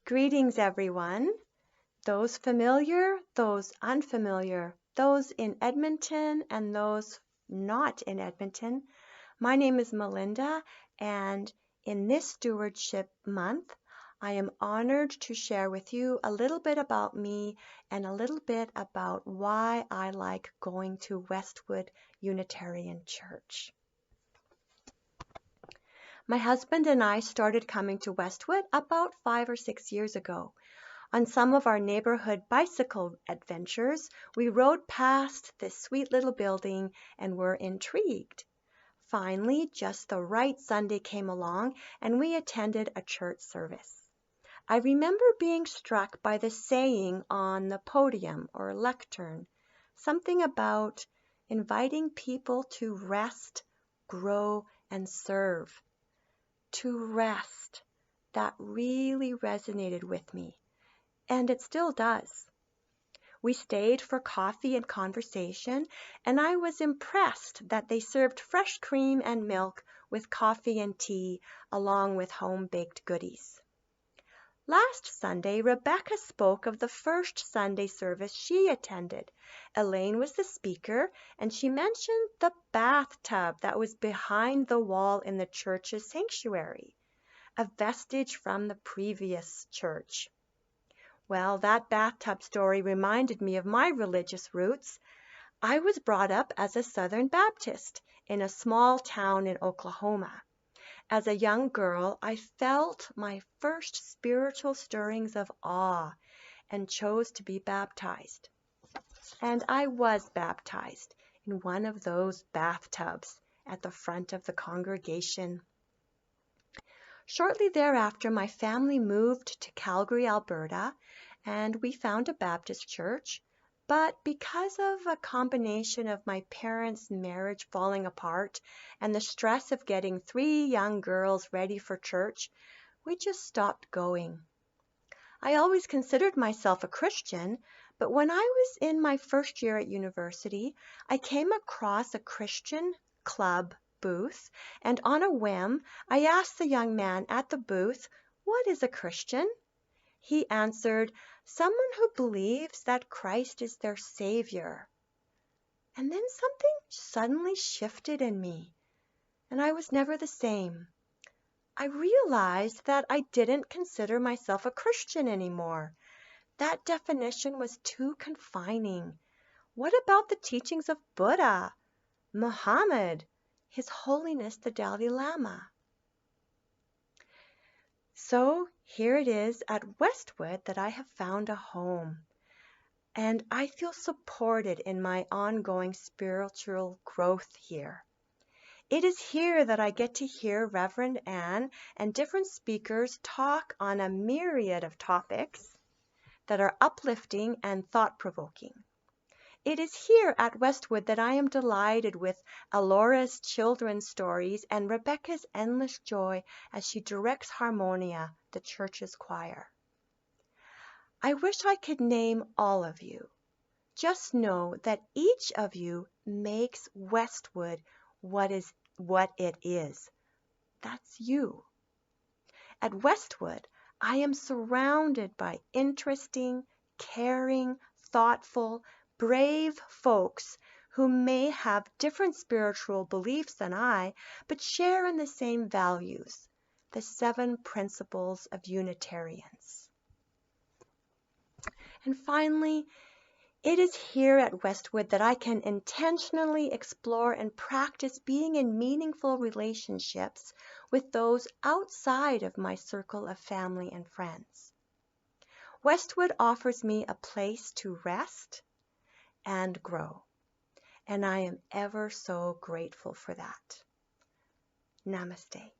Greetings, everyone. Those familiar, those unfamiliar, those in Edmonton and those not in Edmonton. My name is Melinda, and in this Stewardship Month, I am honored to share with you a little bit about me and a little bit about why I like going to Westwood Unitarian Church. My husband and I started coming to Westwood about 5 or 6 years ago. On some of our neighborhood bicycle adventures, we rode past this sweet little building and were intrigued. Finally, just the right Sunday came along and we attended a church service. I remember being struck by the saying on the podium or lectern, something about inviting people to rest, grow, and serve. To rest. That really resonated with me. And it still does. We stayed for coffee and conversation, and I was impressed that they served fresh cream and milk with coffee and tea, along with home-baked goodies. Last Sunday, Rebecca spoke of the first Sunday service she attended. Elaine was the speaker, and she mentioned the bathtub that was behind the wall in the church's sanctuary, a vestige from the previous church. Well, that bathtub story reminded me of my religious roots. I was brought up as a Southern Baptist in a small town in Oklahoma. As a young girl, I felt my first spiritual stirrings of awe and chose to be baptized. And I was baptized in one of those bathtubs at the front of the congregation. Shortly thereafter, my family moved to Calgary, Alberta, and we found a Baptist church. But because of a combination of my parents' marriage falling apart and the stress of getting 3 young girls ready for church, we just stopped going. I always considered myself a Christian, but when I was in my first year at university, I came across a Christian club booth, and on a whim, I asked the young man at the booth, "What is a Christian?" He answered, "Someone who believes that Christ is their Savior." And then something suddenly shifted in me, and I was never the same. I realized that I didn't consider myself a Christian anymore. That definition was too confining. What about the teachings of Buddha, Muhammad, His Holiness the Dalai Lama? So here it is at Westwood that I have found a home, and I feel supported in my ongoing spiritual growth here. It is here that I get to hear Reverend Ann and different speakers talk on a myriad of topics that are uplifting and thought-provoking. It is here at Westwood that I am delighted with Alora's children's stories and Rebecca's endless joy as she directs Harmonia, the church's choir. I wish I could name all of you. Just know that each of you makes Westwood what it is. That's you. At Westwood, I am surrounded by interesting, caring, thoughtful, brave folks who may have different spiritual beliefs than I, but share in the same values, the 7 principles of Unitarians. And finally, it is here at Westwood that I can intentionally explore and practice being in meaningful relationships with those outside of my circle of family and friends. Westwood offers me a place to rest and grow, and I am ever so grateful for that. Namaste.